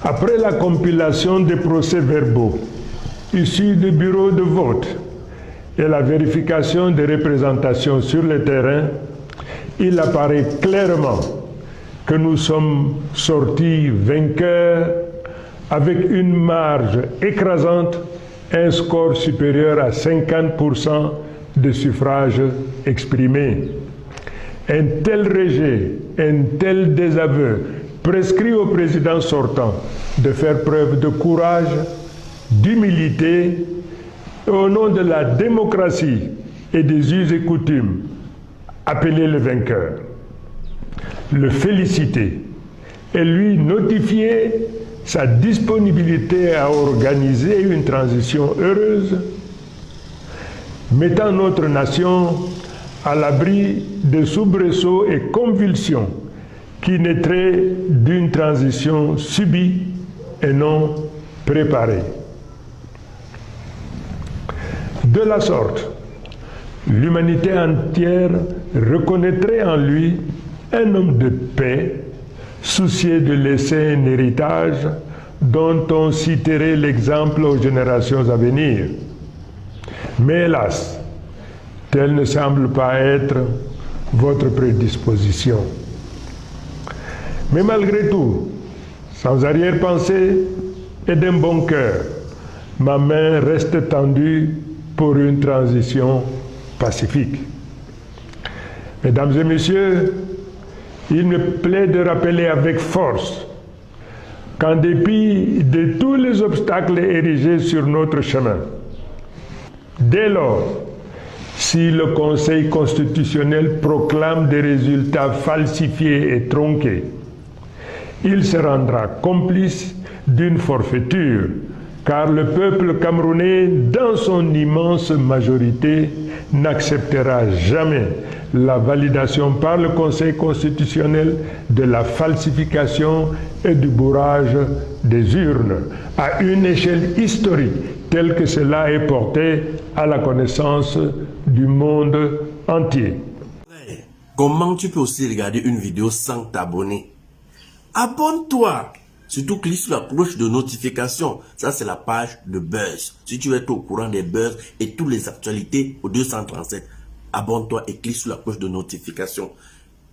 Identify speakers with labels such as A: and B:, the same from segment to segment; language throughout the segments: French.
A: Après la compilation des procès-verbaux issus du bureau de vote et la vérification des représentations sur le terrain, il apparaît clairement que nous sommes sortis vainqueurs avec une marge écrasante, un score supérieur à 50% de suffrages exprimés. Un tel rejet, un tel désaveu prescrit au président sortant de faire preuve de courage, d'humilité, et au nom de la démocratie et des us et coutumes, appeler le vainqueur, le féliciter et lui notifier sa disponibilité à organiser une transition heureuse, mettant notre nation à l'abri de soubresauts et convulsions qui naîtraient d'une transition subie et non préparée. De la sorte, l'humanité entière reconnaîtrait en lui un homme de paix, soucieux de laisser un héritage dont on citerait l'exemple aux générations à venir. Mais hélas, telle ne semble pas être votre prédisposition. Mais malgré tout, sans arrière-pensée et d'un bon cœur, ma main reste tendue pour une transition pacifique. Mesdames et messieurs, il me plaît de rappeler avec force qu'en dépit de tous les obstacles érigés sur notre chemin, dès lors, si le Conseil constitutionnel proclame des résultats falsifiés et tronqués, il se rendra complice d'une forfaiture, car le peuple camerounais, dans son immense majorité, n'acceptera jamais la validation par le Conseil constitutionnel de la falsification et du bourrage des urnes à une échelle historique telle que cela est porté à la connaissance du monde entier.
B: Comment tu peux aussi regarder une vidéo sans t'abonner? Abonne-toi! Surtout clique sur la cloche de notification. Ça, c'est la page de Buzz. Si tu veux être au courant des buzz et toutes les actualités au 237, abonne-toi et clique sur la cloche de notification.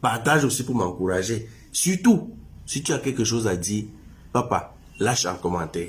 B: Partage aussi pour m'encourager. Surtout, si tu as quelque chose à dire, papa, lâche un commentaire.